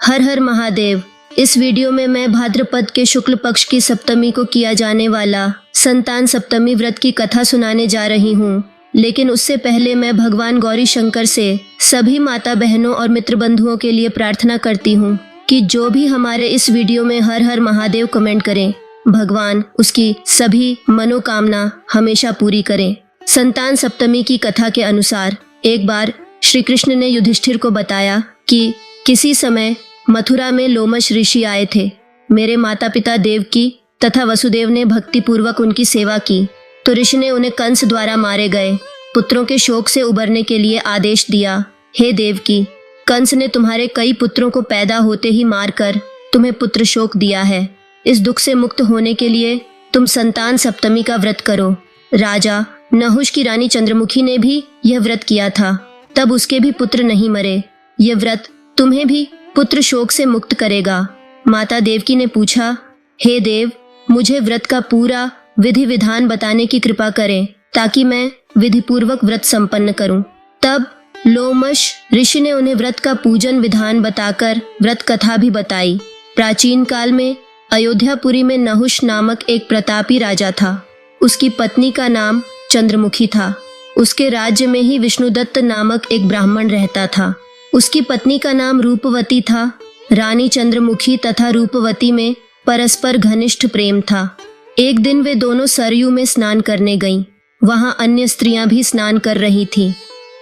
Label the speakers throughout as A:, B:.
A: हर हर महादेव। इस वीडियो में मैं भाद्रपद के शुक्ल पक्ष की सप्तमी को किया जाने वाला संतान सप्तमी व्रत की कथा सुनाने जा रही हूँ। लेकिन उससे पहले मैं भगवान गौरी शंकर से सभी माता बहनों और मित्र बंधुओं के लिए प्रार्थना करती हूँ कि जो भी हमारे इस वीडियो में हर हर महादेव कमेंट करें, भगवान उसकी सभी मनोकामना हमेशा पूरी करें। संतान सप्तमी की कथा के अनुसार एक बार श्री कृष्ण ने युधिष्ठिर को बताया कि किसी समय मथुरा में लोमश ऋषि आए थे। मेरे माता पिता देवकी तथा वसुदेव ने भक्ति पूर्वक उनकी सेवा की तो ऋषि ने उन्हें कंस द्वारा मारे गए पुत्रों के शोक से उबरने के लिए आदेश दिया। हे देवकी, कंस ने तुम्हारे कई पुत्रों को पैदा होते ही मारकर तुम्हें पुत्र शोक दिया है। इस दुख से मुक्त होने के लिए तुम संतान सप्तमी का व्रत करो। राजा नहुष की रानी चंद्रमुखी ने भी यह व्रत किया था, तब उसके भी पुत्र नहीं मरे। यह व्रत तुम्हें भी पुत्र शोक से मुक्त करेगा। माता देवकी ने पूछा, हे देव, मुझे व्रत का पूरा विधि विधान बताने की कृपा करें ताकि मैं विधि पूर्वक व्रत संपन्न करूं। तब लोमश ऋषि ने उन्हें व्रत का पूजन विधान बताकर व्रत कथा भी बताई। प्राचीन काल में अयोध्यापुरी में नहुष नामक एक प्रतापी राजा था। उसकी पत्नी का नाम चंद्रमुखी था। उसके राज्य में ही विष्णुदत्त नामक एक ब्राह्मण रहता था। उसकी पत्नी का नाम रूपवती था। रानी चंद्रमुखी तथा रूपवती में परस्पर घनिष्ठ प्रेम था। एक दिन वे दोनों सरयू में स्नान करने गईं। वहां अन्य स्त्रियां भी स्नान कर रही थीं।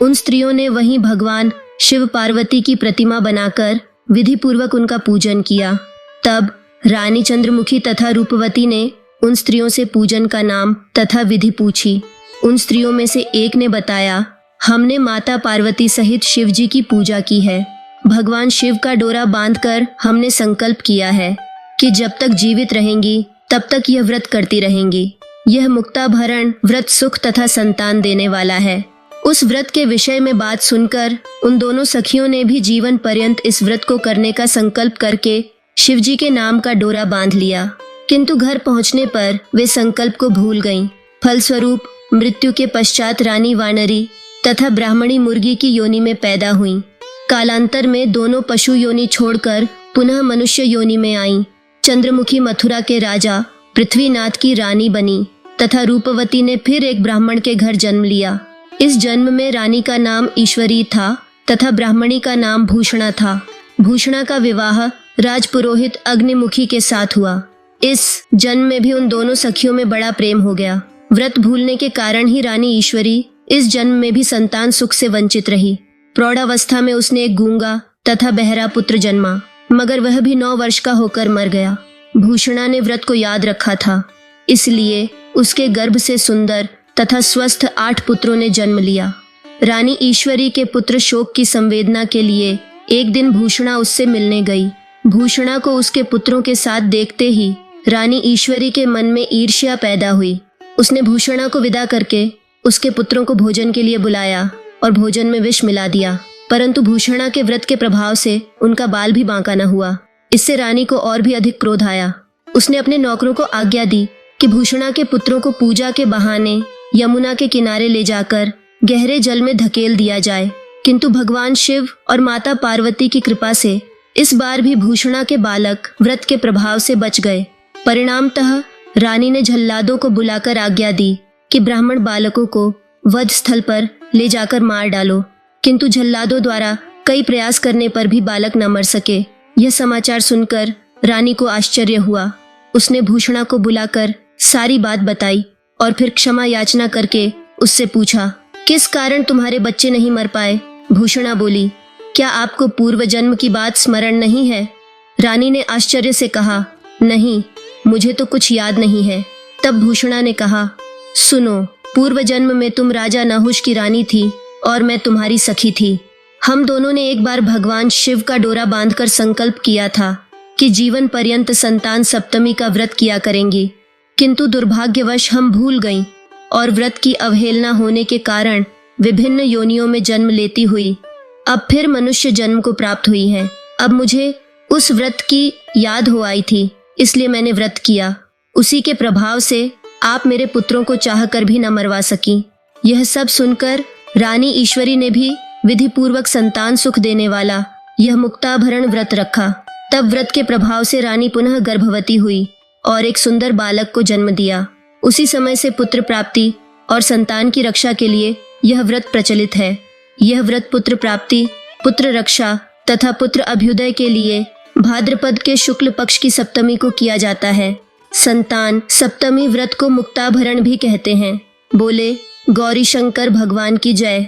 A: उन स्त्रियों ने वहीं भगवान शिव पार्वती की प्रतिमा बनाकर विधि पूर्वक उनका पूजन किया। तब रानी चंद्रमुखी तथा रूपवती ने उन स्त्रियों से पूजन का नाम तथा विधि पूछी। उन स्त्रियों में से एक ने बताया, हमने माता पार्वती सहित शिव जी की पूजा की है। भगवान शिव का डोरा बांधकर हमने संकल्प किया है कि जब तक जीवित रहेंगी तब तक यह व्रत करती रहेंगी। यह मुक्ताभरण व्रत सुख तथा संतान देने वाला है। उस व्रत के विषय में बात सुनकर उन दोनों सखियों ने भी जीवन पर्यंत इस व्रत को करने का संकल्प करके शिव जी के नाम का डोरा बांध लिया। किंतु घर पहुंचने पर वे संकल्प को भूल गईं। फलस्वरूप मृत्यु के पश्चात रानी वानरी तथा ब्राह्मणी मुर्गी की योनि में पैदा हुईं। कालांतर में दोनों पशु योनि छोड़कर पुनः मनुष्य योनि में आईं। चंद्रमुखी मथुरा के राजा पृथ्वीनाथ की रानी बनी तथा रूपवती ने फिर एक ब्राह्मण के घर जन्म लिया। इस जन्म में रानी का नाम ईश्वरी था तथा ब्राह्मणी का नाम भूषणा था। भूषणा का विवाह राजपुरोहित अग्निमुखी के साथ हुआ। इस जन्म में भी उन दोनों सखियों में बड़ा प्रेम हो गया। व्रत भूलने के कारण ही रानी ईश्वरी इस जन्म में भी संतान सुख से वंचित रही। प्रौढ़ावस्था में उसने एक गूंगा तथा बहरा पुत्र जन्मा, मगर वह भी 9 वर्ष का होकर मर गया। भूषणा ने व्रत को याद रखा था, इसलिए उसके गर्भ से सुंदर तथा स्वस्थ 8 पुत्रों ने जन्म लिया। रानी ईश्वरी के पुत्र शोक की संवेदना के लिए एक दिन भूषणा उससे मिलने गई। भूषणा को उसके पुत्रों के साथ देखते ही रानी ईश्वरी के मन में ईर्ष्या पैदा हुई। उसने भूषणा को विदा करके उसके पुत्रों को भोजन के लिए बुलाया और भोजन में विष मिला दिया। परंतु भूषणा के व्रत के प्रभाव से उनका बाल भी बांका न हुआ। इससे रानी को और भी अधिक क्रोध आया। उसने अपने नौकरों को आज्ञा दी कि भूषणा के पुत्रों को पूजा के बहाने यमुना के किनारे ले जाकर गहरे जल में धकेल दिया जाए। किंतु भगवान शिव और माता पार्वती की कृपा से इस बार भी भूषणा के बालक व्रत के प्रभाव से बच गए। परिणामतः रानी ने झल्लादों को बुलाकर आज्ञा दी कि ब्राह्मण बालकों को वध स्थल पर ले जाकर मार डालो। किंतु झल्लादों द्वारा कई प्रयास करने पर भी बालक न मर सके। यह समाचार सुनकर रानी को आश्चर्य हुआ। उसने भूषणा को बुलाकर सारी बात बताई और फिर क्षमा याचना करके उससे पूछा, किस कारण तुम्हारे बच्चे नहीं मर पाए? भूषणा बोली, क्या आपको पूर्व जन्म की बात स्मरण नहीं है? रानी ने आश्चर्य से कहा, नहीं, मुझे तो कुछ याद नहीं है। तब भूषणा ने कहा, सुनो, पूर्व जन्म में तुम राजा नहुष की रानी थी और मैं तुम्हारी सखी थी। हम दोनों ने एक बार भगवान शिव का डोरा बांधकर संकल्प किया था कि जीवन पर्यंत संतान सप्तमी का व्रत किया करेंगी। किंतु दुर्भाग्यवश हम भूल गईं और व्रत की अवहेलना होने के कारण विभिन्न योनियों में जन्म लेती हुई अब फिर मनुष्य जन्म को प्राप्त हुई है। अब मुझे उस व्रत की याद हो आई थी, इसलिए मैंने व्रत किया। उसी के प्रभाव से आप मेरे पुत्रों को चाहकर भी न मरवा सकी। यह सब सुनकर रानी ईश्वरी ने भी विधि पूर्वक संतान सुख देने वाला यह मुक्ताभरण व्रत रखा। तब व्रत के प्रभाव से रानी पुनः गर्भवती हुई और एक सुंदर बालक को जन्म दिया। उसी समय से पुत्र प्राप्ति और संतान की रक्षा के लिए यह व्रत प्रचलित है। यह व्रत पुत्र प्राप्ति, पुत्र रक्षा तथा पुत्र अभ्युदय के लिए भाद्रपद के शुक्ल पक्ष की सप्तमी को किया जाता है। संतान सप्तमी व्रत को मुक्ताभरण भी कहते हैं। बोले गौरी शंकर भगवान की जय।